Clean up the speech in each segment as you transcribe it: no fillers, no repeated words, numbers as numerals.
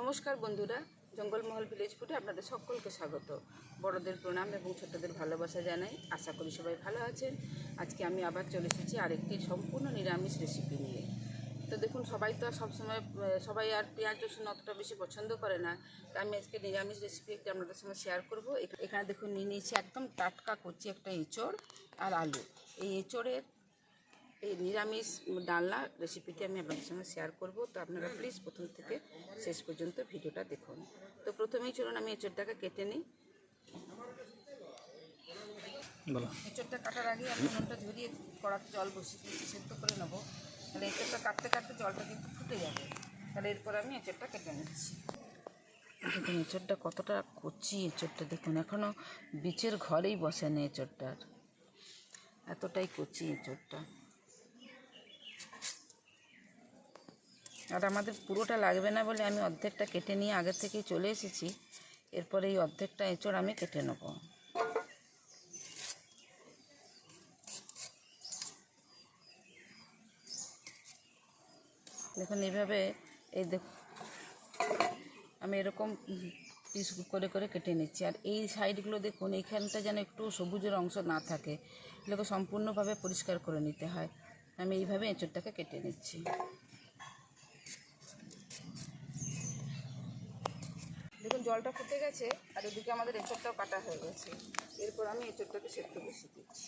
নমস্কার বন্ধুরা, জঙ্গলমহল ভিলেজ ফুডে আপনাদের সকলকে স্বাগত। বড়দের প্রণাম এবং ছোটদের ভালোবাসা জানাই। আশা করি সবাই ভালো আছেন। আজকে আমি আবার চলে এসেছি আরেকটি সম্পূর্ণ নিরামিষ রেসিপি নিয়ে। তো দেখুন, সবাই তো সবসময় সবাই আর পেঁয়াজ রসুন অতটা বেশি পছন্দ করে না। তো আমি আজকে নিরামিষ রেসিপি একটি আপনাদের সঙ্গে শেয়ার করব। এখানে দেখুন নিয়ে নিয়েছি একদম টাটকা কচি একটা এঁচড় আর আলু। এই এঁচড়ের এই নিরামিষ ডালনা রেসিপিটি আমি আপনাদের সঙ্গে শেয়ার করব। তো আপনারা প্লিজ প্রথম থেকে শেষ পর্যন্ত ভিডিওটা দেখুন। তো প্রথমেই চলুন আমি এঁচড়টাকে কেটে নিই। এঁচড়টা কাটার আগে আমি নুনটা ঝরিয়ে কড়াতে জল বসিয়ে সেদ্ধ করে নেবো। তাহলে এঁচড়টা কাটতে কাটতে জলটা কিন্তু ফুটে যাবে। তাহলে এরপর আমি এঁচড়টা কেটে নিচ্ছি। দেখুন এঁচড়টা কতটা কচি, এঁচড়টা দেখুন এখনও বীচের ঘরেই বসেনি এঁচড়টার, এতটাই কচি এঁচড়টা। আর আমাদের পুরোটা লাগবে না বলে আমি অর্ধেকটা কেটে নিয়ে আগে থেকেই চলে এসেছি। এরপরে এই অর্ধেকটা এঁচড় আমি কেটে নেব। দেখুন এইভাবে আমি এরকম পিস করে করে কেটে নিচ্ছি। আর এই সাইডগুলো দেখুন, এইখানটা যেন একটু সবুজের অংশ না থাকে, এগুলোকে সম্পূর্ণভাবে পরিষ্কার করে নিতে হয়। আমি এইভাবে এঁচড়টাকে কেটে নিচ্ছি। দেখুন জলটা ফুটে গেছে আর এদিকে আমাদের এঁচড়টাও কাটা হয়ে গেছে। এরপর আমি এঁচড়টাকে সেদ্ধ বসিয়ে দিচ্ছি।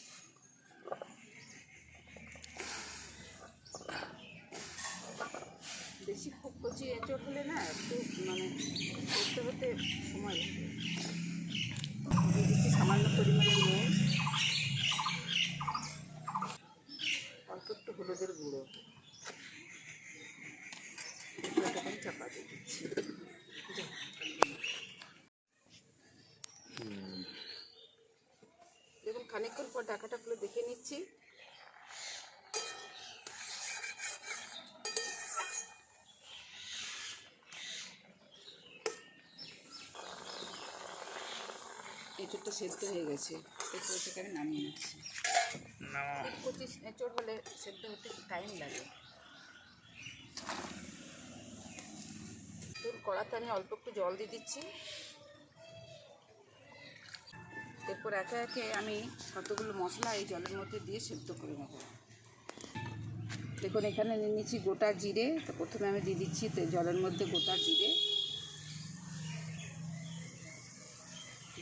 বেশি খুব কচি এঁচড় হলে না একটু করতে হতে সময় লাগে। দিয়ে দিচ্ছি সামান্য পরিমাণে নুন, অল্প একটু হলুদের গুঁড়ো, এঁচড়টাকে আমি চাপা দিয়ে দিচ্ছি। দেখুন খানিকক্ষণ পর ঢাকাটা খুলে দেখে নিচ্ছি। এঁচড়টা সেদ্ধ হয়ে গেছে। এরপর এটাকে আমি নামিয়ে নিচ্ছি। কচি এঁচড় হলে সেদ্ধ হতে একটু টাইম লাগে। তোর কড়াতে আমি অল্প একটু জল দিয়ে দিচ্ছি। এরপর একে একে আমি কতগুলো মশলা এই জলের মধ্যে দিয়ে সেদ্ধ করে নেব। দেখুন এখানে নিয়ে নিচ্ছি গোটা জিরে। তো প্রথমে আমি দিয়ে দিচ্ছি জলের মধ্যে গোটা জিরে,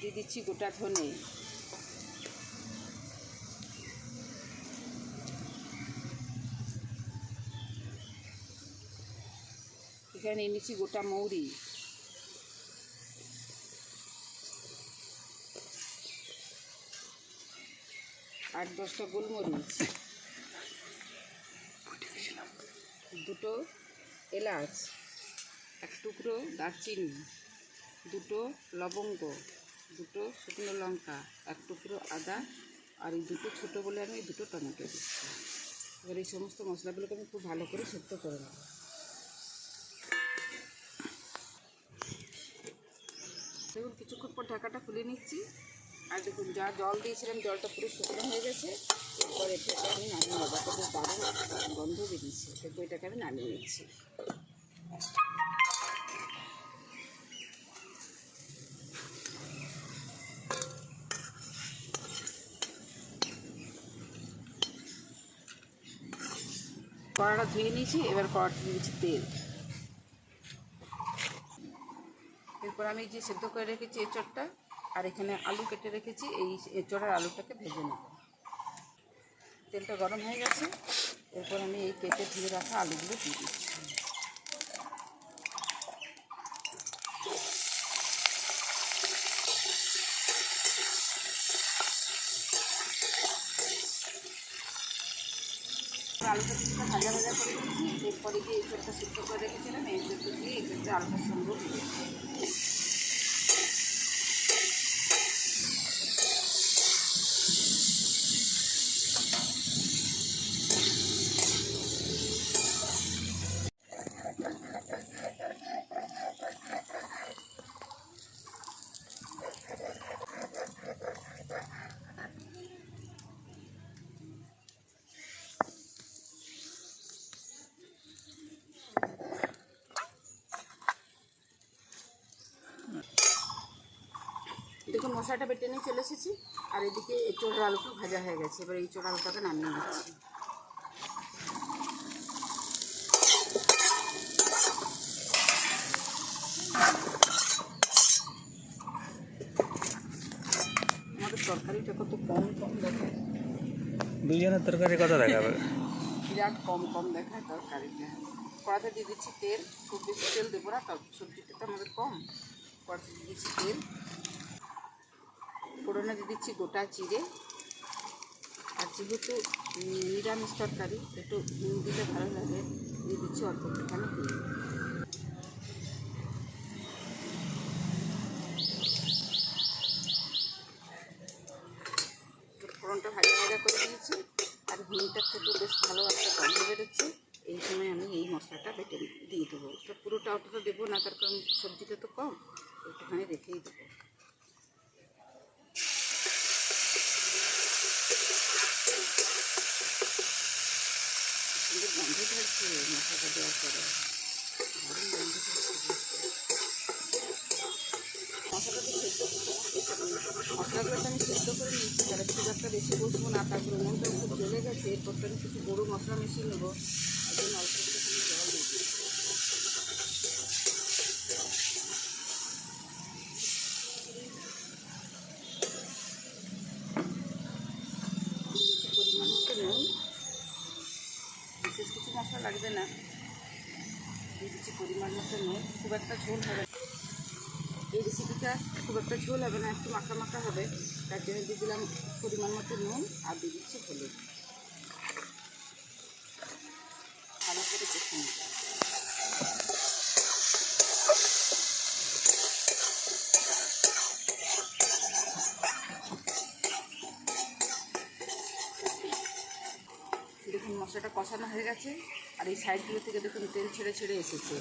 দিয়ে দিচ্ছি গোটা ধনে, এখানে নিয়ে নিচ্ছি গোটা মৌরি, 8-10টা গোলমরিচ, দুটো এলাচ, এক টুকরো দারচিনি, দুটো লবঙ্গ, দুটো শুকনো লঙ্কা, এক টুকরো আদা, আর এই দুটো ছোটো বলে আমি দুটো টমেটো দিচ্ছি। এবার এই সমস্ত মশলাগুলোকে আমি খুব ভালো করে সেদ্ধ করে নেব। দেখুন কিছুক্ষণ পর ঢাকাটা খুলে নিচ্ছি। আর দেখুন যা জল দিয়েছিলাম জলটা পুরো শুকনো হয়ে গেছে। এরপর এটাকে আমি নামিয়ে নেবো। তো দারুণ গন্ধ বেরিয়েছে। দেখুন এটাকে আমি নামিয়ে নিচ্ছি। কড়াটা ধুয়ে নিয়েছি। এবার কড়াটা দিয়েছি তেল। এরপর আমি যে সেদ্ধ করে রেখেছি এঁচড়টা আর এখানে আলু কেটে রেখেছি, এই এঁচড়ের আলুটাকে ভেজে নেব। তেলটা গরম হয়ে গেছে। এরপর আমি এই কেটে ধুয়ে রাখা আলুগুলো দিয়ে দিচ্ছি। আলুটা কিছুটা ভাজা ভাজা করে দিচ্ছি। এরপরে যে এঁচড়টা সেদ্ধ করে রেখেছিলাম এই এঁচড়টা দিয়ে এঁচড়টা আলুটার সঙ্গে দিয়ে দিচ্ছি। দেখুন মশলাটা বেটে নিয়ে চলে এসেছি, আর এদিকে এঁচোড়ের আলুটা ভাজা হয়ে গেছে। এবার এই এঁচোড় আলুটাকে নামিয়ে নিচ্ছি। আমাদের তরকারিটা কত কম কম দেখায়, দুজনের তরকারি কত দেখাবে, বিরাট কম কম দেখায় তরকারিটা। কড়াতে দিয়ে দিচ্ছি তেল, খুব বেশি তেল দেবো না, সবজিটা তো আমাদের কম। কড়াতে দিয়ে দিচ্ছি তেল, ফোড়নে দিয়ে দিচ্ছি গোটা জিরে, আর যেহেতু নিরামিষ তরকারি একটু হিং দিলে ভালো লাগে, দিয়ে দিচ্ছি অল্প একটুখানি হিং। ফোড়নটা ভাজা ভাজা করে দিয়েছি, আর হিংটা থেকে বেশ ভালো একটা গন্ধ বেরোচ্ছে। এই সময় আমি এই মশলাটা বেটে দিয়ে দেবো। তো পুরোটা অতটা দেবো না, তার কারণ সবজিটা তো কম, একটুখানি রেখেই দেবো। সুন্দর গন্ধ থাকছে মশলাটা দেওয়ার পরে, দারুণ গন্ধ থাকছে। মশলাটা তো মশলাগুলো তো আমি সেদ্ধ করে নিয়েছি, তাহলে খুব একটা বেশি বসবো না। তারপরে উনুনটা খুব জ্বলে গেছে, এরপর তো আমি কিছু গরু মশলা মিশিয়ে নেবো, তার জন্য অল্প একটুখানি জল দিচ্ছি। পরিমাণ মতো নুন, বিশেষ কিছু মশলা লাগবে না, দিয়ে দিচ্ছি পরিমাণ মতো নুন। খুব একটা ঝোল হবে না এই রেসিপিটা, খুব একটা ঝোল হবে না, একটু মাখা মাখা হবে, তার জন্য দিয়ে দিলাম পরিমাণ মতো নুন, আর দিয়ে দিচ্ছি হলুদ। ভালো করে কষে নিতে হবে। দেখুন মশলাটা কষানো হয়ে গেছে, আর এই সাইডগুলো থেকে দেখুন তেল ছেড়ে ছেড়ে এসেছে।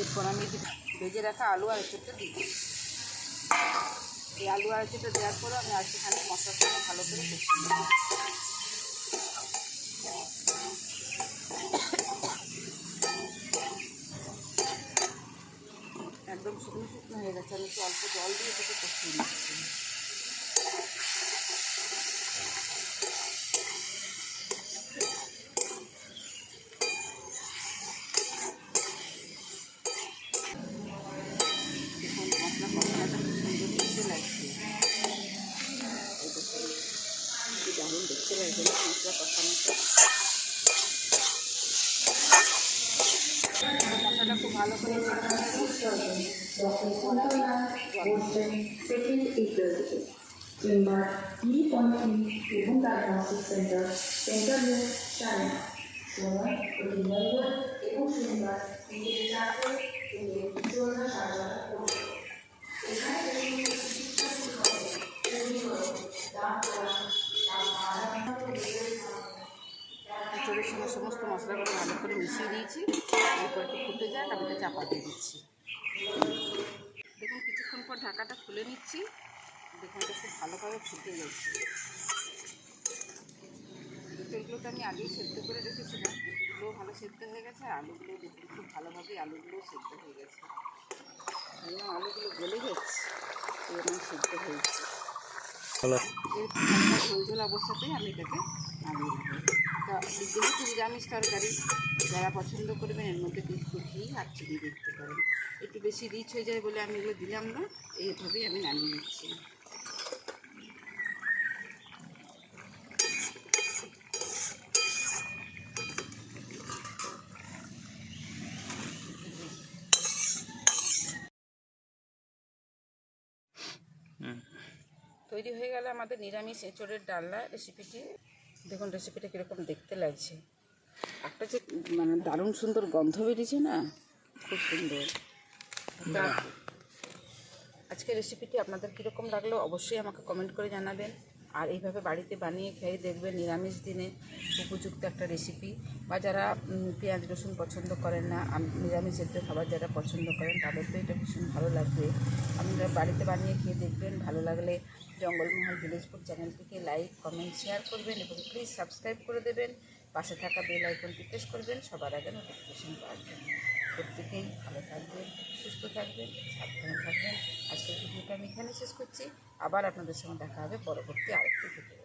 এরপর আমি ভেজে রাখা আলু আর এঁচোড়টা দিই। এই আলু আর এঁচোড়টা দেওয়ার পরে আমি আর সেখানে মশলার সঙ্গে ভালো করে কষিয়ে নেব। একদম শুকনো শুকনো হয়ে গেছে, আমি একটু অল্প জল দিয়ে এটাকে কষিয়ে নিচ্ছি। দেখুন মশলা কষাটা খুব সুন্দর দেখতে লাগছে, কি দারুণ দেখতে লাগছে না মশলা কষানোটা। মশলাটা খুব ভালো করে চেম্বার 3.3 এবং diagnostic centre centre news China সময় প্রতি মঙ্গল এবং শনিবার বিকেল 4টা থেকে সন্ধ্যা 7টা পর্যন্ত। এখানে এঁচোড়ের সঙ্গে সমস্ত মশলাগুলো ভালো করে মিশিয়ে দিয়েছি, এরপর একটু ফুটে যাক, আমি এটা চাপা দিয়ে দিচ্ছি। দেখুন কিছুক্ষণ পর ঢাকাটা খুলে নিচ্ছি, দেখুন এটা খুব ভালোভাবে ফুটে গেছে। এঁচোড়গুলোকে আমি আগেই সেদ্ধ করে রেখেছিলাম, এঁচোড়গুলোও ভালো সেদ্ধ হয়ে গেছে, আর আলুগুলোও দেখুন খুব ভালোভাবেই আলুগুলোও সেদ্ধ হয়ে গেছে। একদম আলুগুলো গলে যাচ্ছে, এরকম সেদ্ধ হয়েছে। এরপর ঝোল ঝোল অবস্থাতেই আমি এটাকে নামিয়ে নেব। তা যেহেতু নিরামিষ তরকারি, যারা পছন্দ করবেন এর মধ্যে একটু ঘি আর চিনি দিতে পারেন। একটু বেশি রিচ হয়ে যায় বলে আমি এগুলো দিলাম না, এইভাবেই আমি নামিয়ে নিচ্ছি। তৈরি হয়ে গেল আমাদের নিরামিষ এঁচোড়ের ডালনা রেসিপিটি। দেখুন রেসিপিটা কীরকম দেখতে লাগছে, একটা যে মানে দারুণ সুন্দর গন্ধ বেরিয়েছে না, খুব সুন্দর। আজকের রেসিপিটি আপনাদের কীরকম লাগলো অবশ্যই আমাকে কমেন্ট করে জানাবেন, আর এইভাবে বাড়িতে বানিয়ে খেয়ে দেখবেন নিরামিষ দিনে উপযুক্ত একটা রেসিপি। বা যারা পেঁয়াজ রসুন পছন্দ করেন না, নিরামিষ জাতীয় খাবার যারা পছন্দ করেন তাদের তো এটা ভীষণ ভালো লাগবে। আপনারা বাড়িতে বানিয়ে খেয়ে দেখবেন, ভালো লাগলে জঙ্গলমহল ভিলেজ ফুড চ্যানেলটিকে লাইক কমেন্ট শেয়ার করবেন এবং প্লিজ সাবস্ক্রাইব করে দেবেন। পাশে থাকা বেল আইকনটি প্রেস করবেন সবার আগে নোটিফিকেশন পাওয়ার জন্য। প্রত্যেকেই ভালো থাকবেন, সুস্থ থাকবেন, সাবধানে থাকবেন। শেষ করছি। আবার আপনাদের সঙ্গে দেখা হবে পরবর্তী আরেকটি ভিডিও।